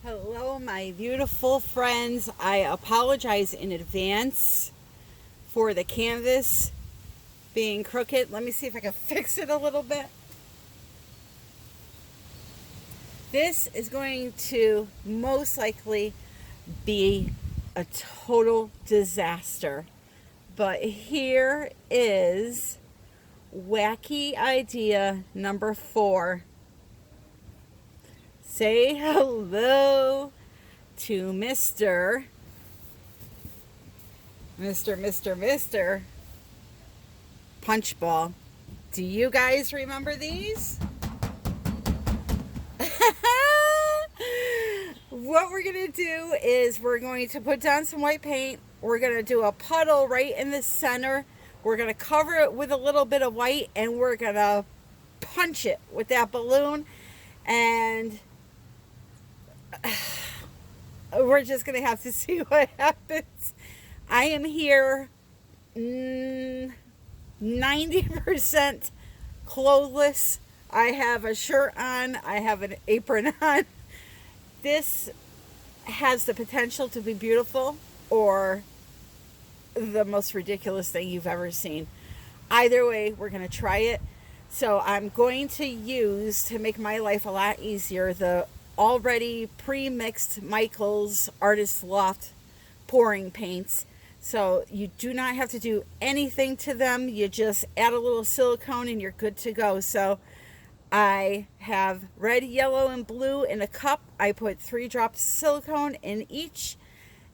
Hello, my beautiful friends. I apologize in advance for the canvas being crooked. Let me see if I can fix it a little bit. This is going to most likely be a total disaster. But here is wacky idea number 4. Say hello to Mr. Punchball. Do you guys remember these? What we're going to do is we're going to put down some white paint. We're going to do a puddle right in the center. We're going to cover it with a little bit of white, and we're going to punch it with that balloon. And we're just going to have to see what happens. I am here 90% clothless. I have a shirt on. I have an apron on. This has the potential to be beautiful or the most ridiculous thing you've ever seen. Either way, we're going to try it. So I'm going to use, to make my life a lot easier, the already pre-mixed Michael's Artist Loft pouring paints. So you do not have to do anything to them. You just add a little silicone and you're good to go. So I have red, yellow, and blue in a cup. I put 3 drops of silicone in each.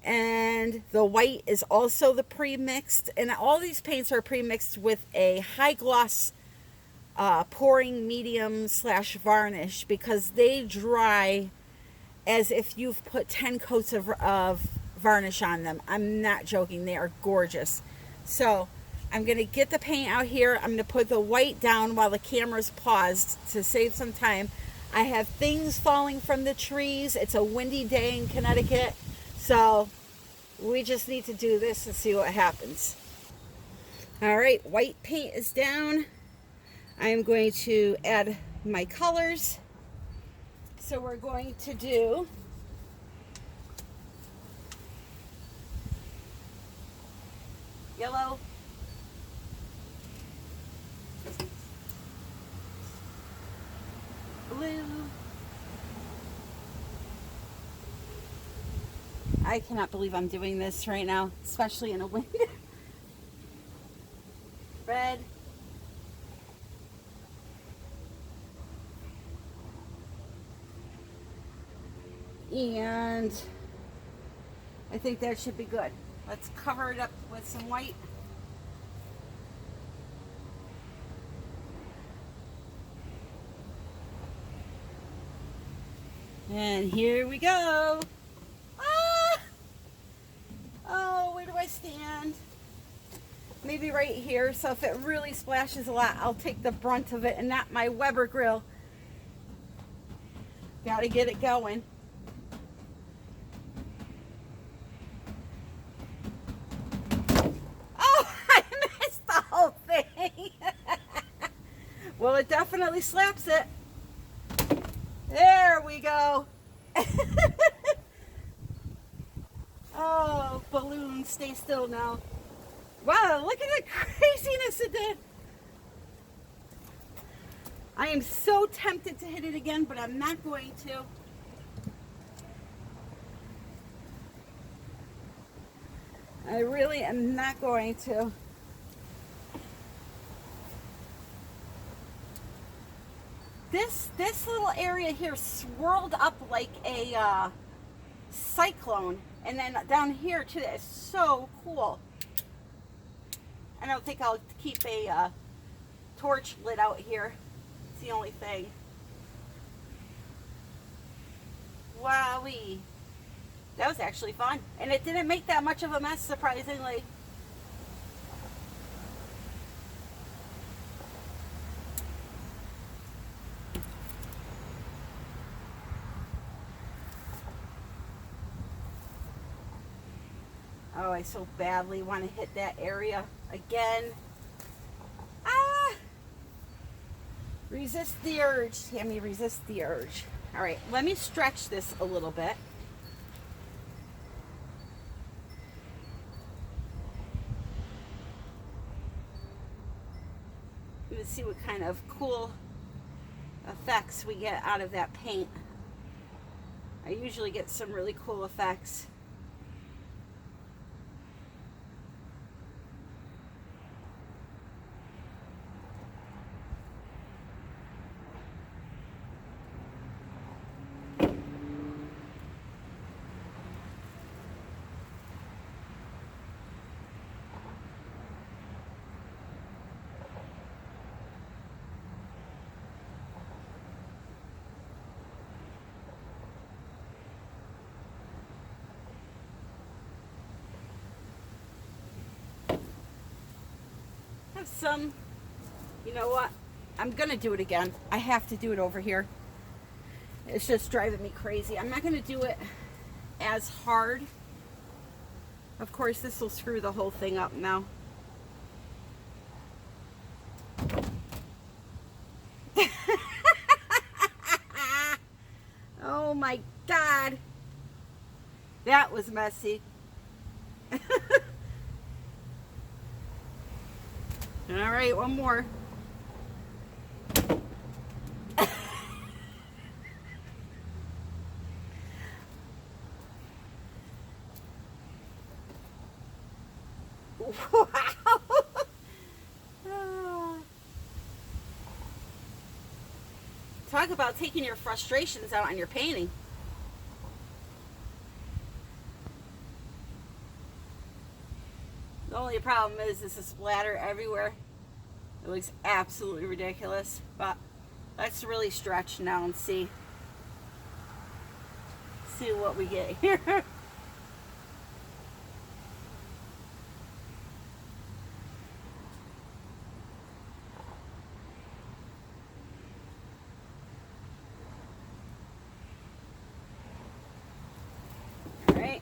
And the white is also the pre-mixed. And all these paints are pre-mixed with a high gloss pouring medium / varnish, because they dry as if you've put 10 coats of varnish on them. I'm not joking. They are gorgeous. So I'm going to get the paint out here. I'm going to put the white down while the camera's paused to save some time. I have things falling from the trees. It's a windy day in Connecticut. So we just need to do this and see what happens. All right, white paint is down. I'm going to add my colors. So we're going to do yellow, blue. I cannot believe I'm doing this right now, especially in a wind. Red. And I think that should be good. Let's cover it up with some white. And here we go. Ah! Oh, where do I stand? Maybe right here. So if it really splashes a lot, I'll take the brunt of it and not my Weber grill. Got to get it going. Well, it definitely slaps it. There we go. Oh, balloon, stay still now. Wow, look at the craziness it did. I am so tempted to hit it again, but I'm not going to. I really am not going to. This little area here swirled up like a cyclone, and then down here too. It's so cool. I don't think I'll keep a torch lit out here. It's the only thing. Wowee. That was actually fun, and it didn't make that much of a mess, surprisingly. Oh, I so badly want to hit that area again. Ah! Resist the urge, Tammy, resist the urge. All right, let me stretch this a little bit. Let's see what kind of cool effects we get out of that paint. I usually get some really cool effects. Some, you know what, I'm gonna do it again. I have to do it over here. It's just driving me crazy. I'm not gonna do it as hard. Of course, this will screw the whole thing up now. Oh my God, that was messy. All right, one more. Wow. Talk about taking your frustrations out on your painting. The only problem is this is splatter everywhere. It looks absolutely ridiculous, but let's really stretch now and see what we get here. All right,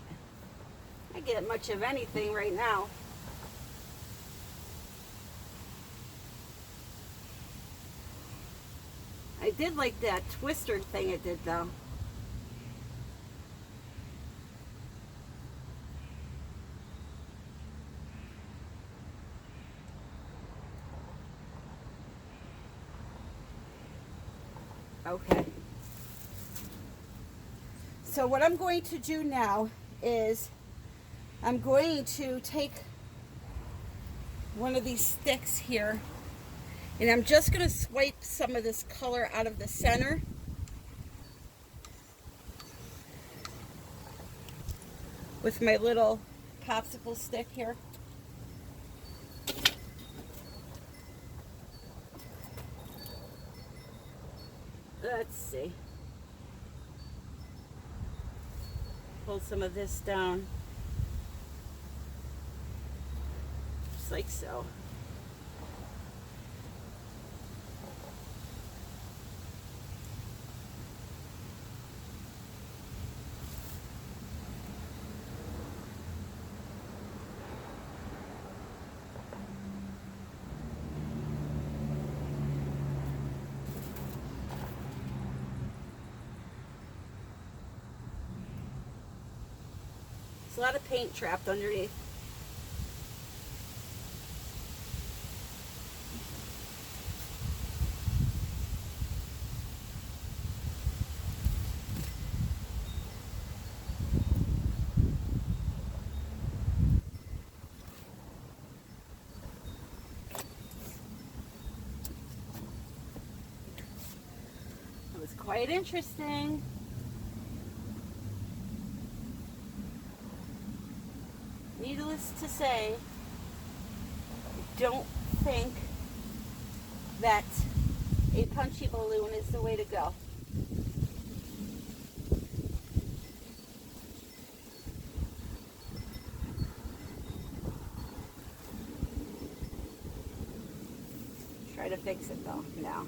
I get much of anything right now. I did like that twister thing it did though. Okay. So what I'm going to do now is I'm going to take one of these sticks here and I'm just going to swipe some of this color out of the center. With my little popsicle stick here. Let's see. Pull some of this down. Just like so. A lot of paint trapped underneath. It was quite interesting. Needless to say, I don't think that a punchy balloon is the way to go. Try to fix it though now.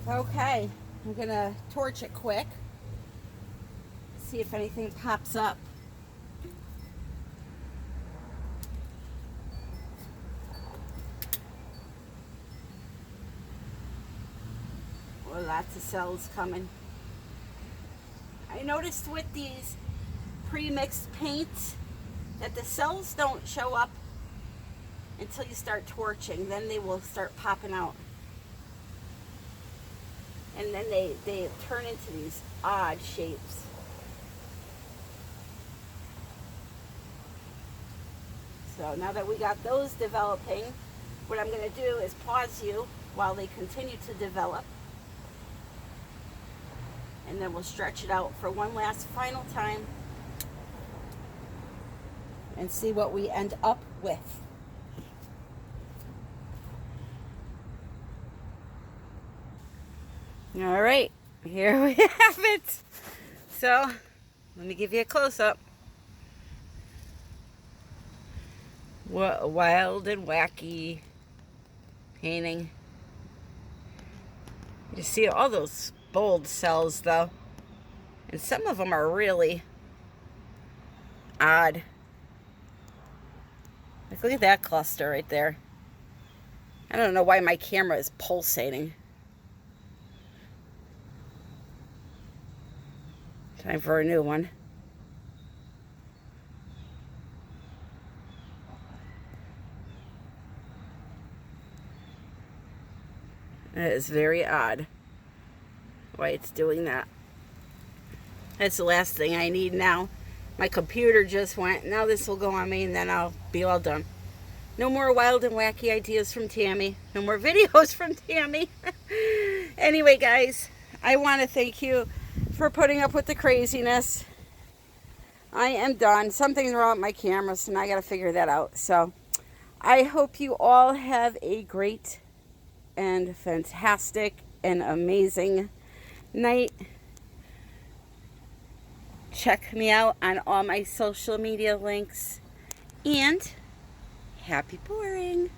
Okay, I'm gonna torch it quick. See if anything pops up. Well, lots of cells coming. I noticed with these pre-mixed paints that the cells don't show up until you start torching. Then they will start popping out. And then they turn into these odd shapes. So now that we got those developing, what I'm going to do is pause you while they continue to develop. And then we'll stretch it out for one last final time and see what we end up with. All right, here we have it. So let me give you a close-up. Wild and wacky painting. You see all those bold cells though, and some of them are really odd. Like, look at that cluster right there. I don't know why my camera is pulsating. Time for a new one. It is very odd why it's doing that. That's the last thing I need now. My computer just went. Now this will go on me and then I'll be all done. No more wild and wacky ideas from Tammy. No more videos from Tammy. Anyway, guys, I want to thank you for putting up with the craziness. I am done. Something's wrong with my camera, so now I got to figure that out. So I hope you all have a great and fantastic and amazing night. Check me out on all my social media links. And happy pouring.